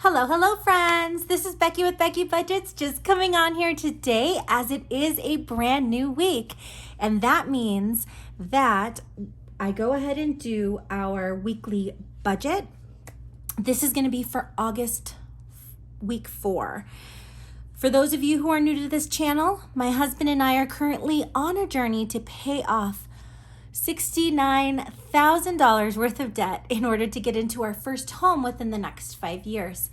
Hello, friends. This is Becky with Becky Budgets, just coming on here today as it is a brand new week. And that means that I go ahead and do our weekly budget. This is going to be for August week 4. For those of you who are new to this channel, my husband and I are currently on a journey to pay off $69,000 worth of debt in order to get into our first home within the next 5 years.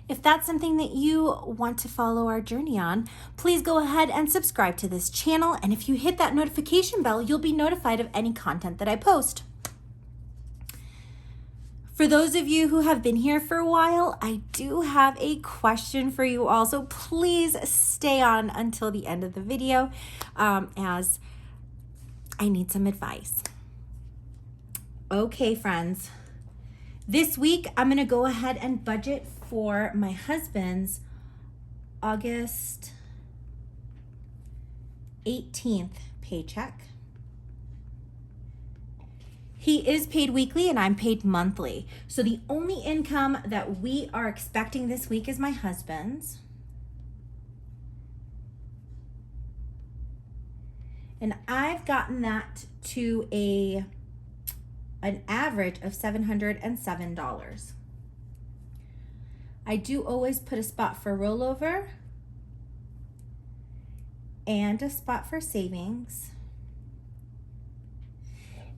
If that's something that you want to follow our journey on, please go ahead and subscribe to this channel. And if you hit that notification bell, you'll be notified of any content that I post. For those of you who have been here for a while, I do have a question for you all. So please stay on until the end of the video as I need some advice. Okay, friends. This week, I'm going to go ahead and budget for my husband's August 18th paycheck. He is paid weekly and I'm paid monthly. So the only income that we are expecting this week is my husband's. And I've gotten that to an average of $707. I do always put a spot for rollover and a spot for savings.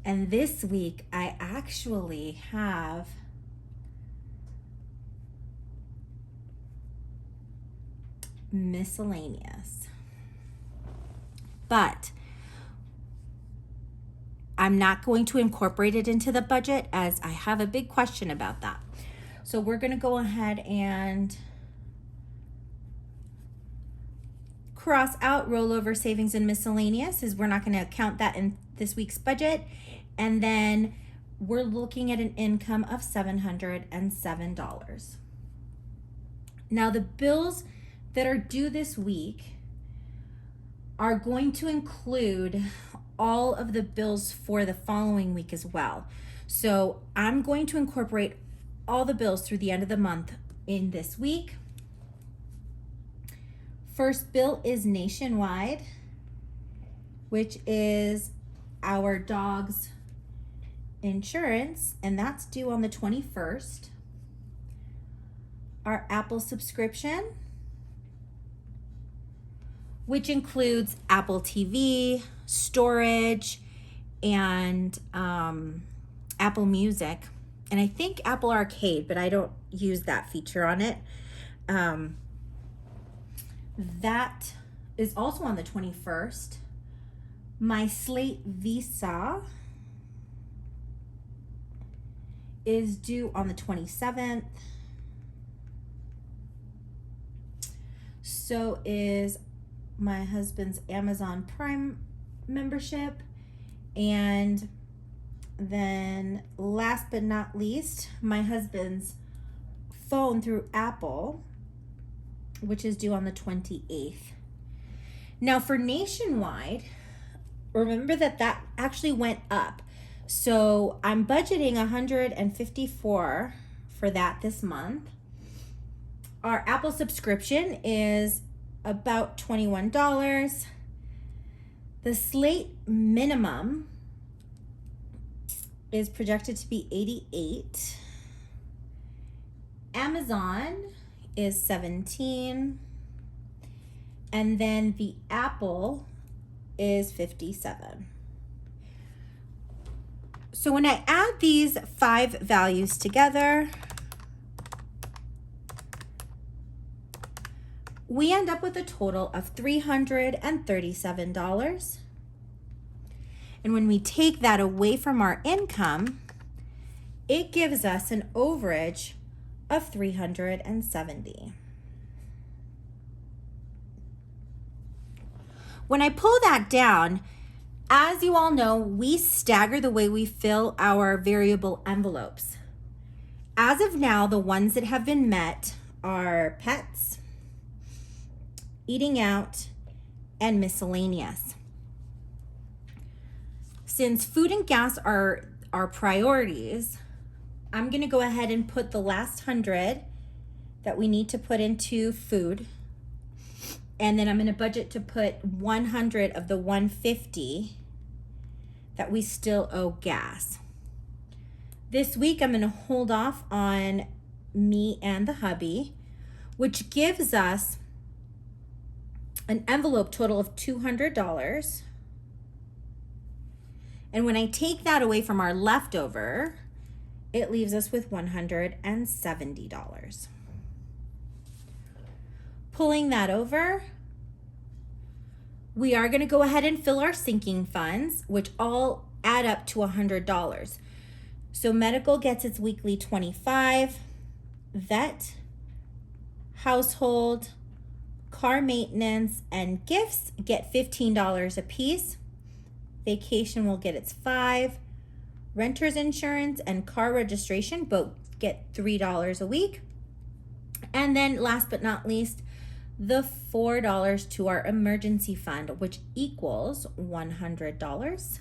And this week I actually have miscellaneous. But I'm not going to incorporate it into the budget as I have a big question about that. So we're going to go ahead and cross out rollover, savings, and miscellaneous, as we're not going to count that in this week's budget. And then we're looking at an income of $707. Now the bills that are due this week are going to include all of the bills for the following week as well. So I'm going to incorporate all the bills through the end of the month in this week. First bill is Nationwide, which is our dog's insurance, and that's due on the 21st. Our Apple subscription, which includes Apple TV, storage, and Apple Music. And I think Apple Arcade, but I don't use that feature on it. That is also on the 21st. My Slate Visa is due on the 27th. So is my husband's Amazon Prime membership. And then last but not least, my husband's phone through Apple, which is due on the 28th. Now for Nationwide, remember that actually went up. So I'm budgeting $154 for that this month. Our Apple subscription is about $21. The Slate minimum is projected to be $88. Amazon is $17. And then the Apple is $57. So when I add these 5 values together, we end up with a total of $337. And when we take that away from our income, it gives us an overage of $370. When I pull that down, as you all know, we stagger the way we fill our variable envelopes. As of now, the ones that have been met are pets, eating out, and miscellaneous. Since food and gas are our priorities, I'm going to go ahead and put the last 100 that we need to put into food. And then I'm going to budget to put 100 of the 150 that we still owe gas. This week I'm going to hold off on me and the hubby, which gives us an envelope total of $200. And when I take that away from our leftover, it leaves us with $170. Pulling that over, we are going to go ahead and fill our sinking funds, which all add up to $100. So medical gets its weekly $25, vet, household, car maintenance, and gifts get $15 a piece. Vacation will get its $5. Renter's insurance and car registration both get $3 a week. And then last but not least, the $4 to our emergency fund, which equals $100.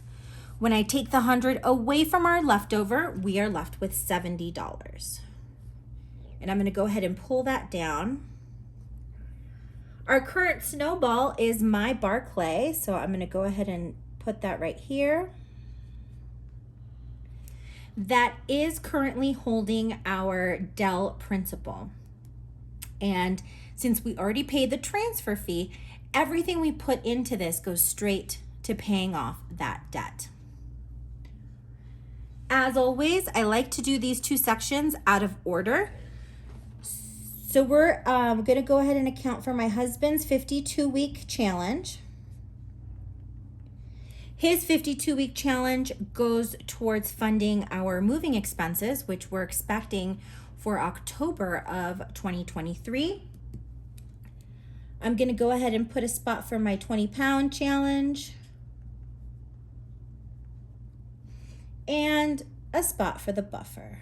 When I take the 100 away from our leftover, we are left with $70. And I'm going to go ahead and pull that down. Our current snowball is my Barclay, so I'm going to go ahead and put that right here. That is currently holding our Dell principal. And since we already paid the transfer fee, everything we put into this goes straight to paying off that debt. As always, I like to do these two sections out of order. So we're going to go ahead and account for my husband's 52-week challenge. His 52-week challenge goes towards funding our moving expenses, which we're expecting for October of 2023. I'm going to go ahead and put a spot for my 20-pound challenge and a spot for the buffer.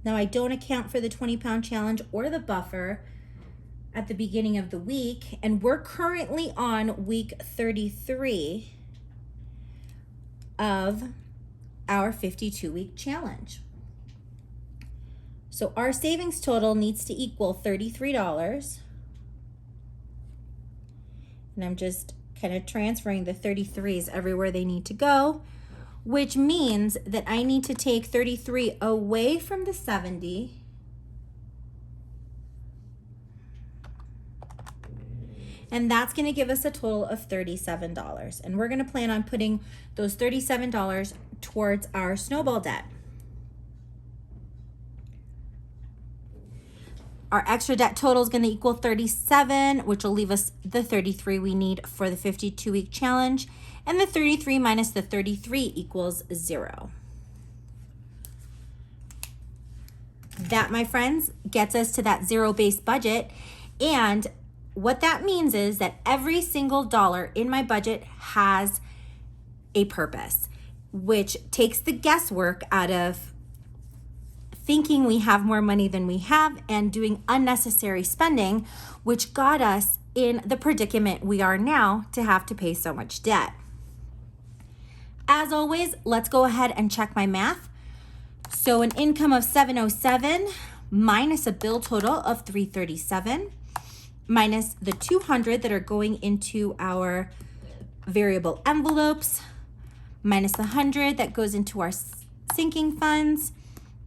Now, I don't account for the 20-pound challenge or the buffer at the beginning of the week, and we're currently on week 33 of our 52-week challenge. So our savings total needs to equal $33. And I'm just kind of transferring the 33s everywhere they need to go, which means that I need to take 33 away from the 70. And that's going to give us a total of $37. And we're going to plan on putting those $37 towards our snowball debt. Our extra debt total is going to equal 37, which will leave us the 33 we need for the 52-week challenge. And the 33 minus the 33 equals 0. That, my friends, gets us to that zero-based budget. And what that means is that every single dollar in my budget has a purpose, which takes the guesswork out of thinking we have more money than we have and doing unnecessary spending, which got us in the predicament we are now to have to pay so much debt. As always, let's go ahead and check my math. So an income of $707 minus a bill total of $337 minus the $200 that are going into our variable envelopes minus the $100 that goes into our sinking funds,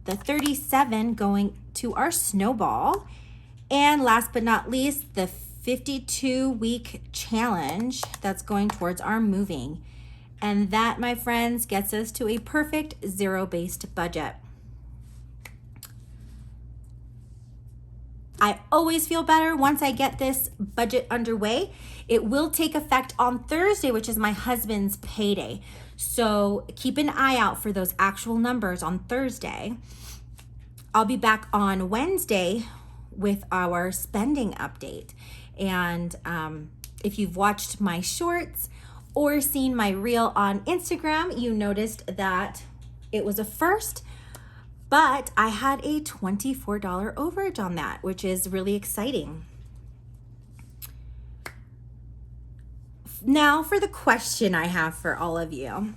the $37 going to our snowball, and last but not least, the 52-week challenge that's going towards our moving. And that, my friends, gets us to a perfect zero-based budget. I always feel better once I get this budget underway. It will take effect on Thursday, which is my husband's payday. So keep an eye out for those actual numbers on Thursday. I'll be back on Wednesday with our spending update. And if you've watched my shorts or seen my reel on Instagram, you noticed that it was a first, but I had a $24 overage on that, which is really exciting. Now for the question I have for all of you.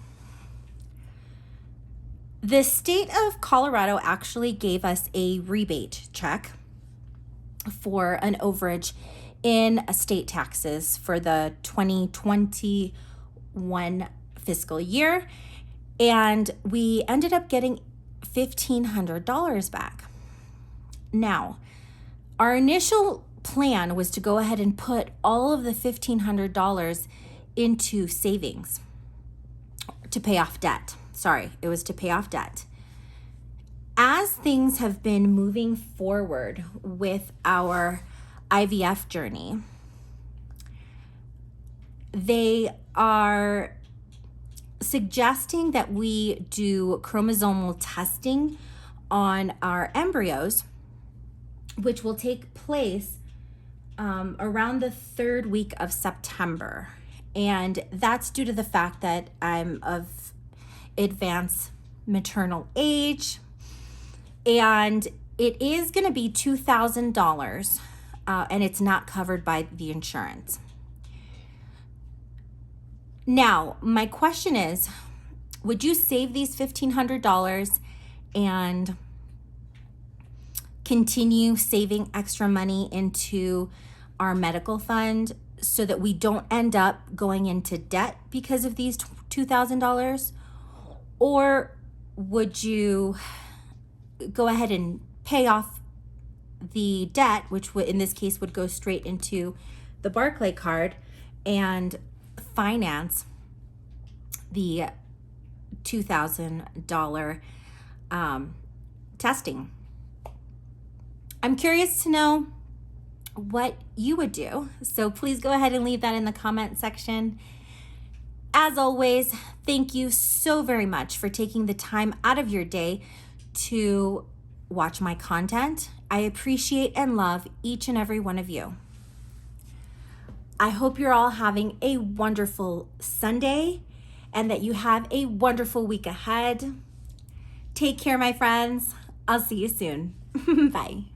The state of Colorado actually gave us a rebate check for an overage in state taxes for the 2021 fiscal year, and we ended up getting $1,500 back. Now, our initial plan was to go ahead and put all of the $1,500 into savings to pay off debt. Sorry, it was to pay off debt. As things have been moving forward with our IVF journey, they are suggesting that we do chromosomal testing on our embryos, which will take place around the 3rd week of September. And that's due to the fact that I'm of advanced maternal age, and it is going to be $2,000, and it's not covered by the insurance. Now, my question is, would you save these $1,500 and continue saving extra money into our medical fund so that we don't end up going into debt because of these $2,000? Or would you go ahead and pay off the debt, which would, in this case, would go straight into the Barclay card, and finance the $2,000 testing? I'm curious to know what you would do. So please go ahead and leave that in the comment section. As always, thank you so very much for taking the time out of your day to watch my content. I appreciate and love each and every one of you. I hope you're all having a wonderful Sunday and that you have a wonderful week ahead. Take care, my friends. I'll see you soon. Bye.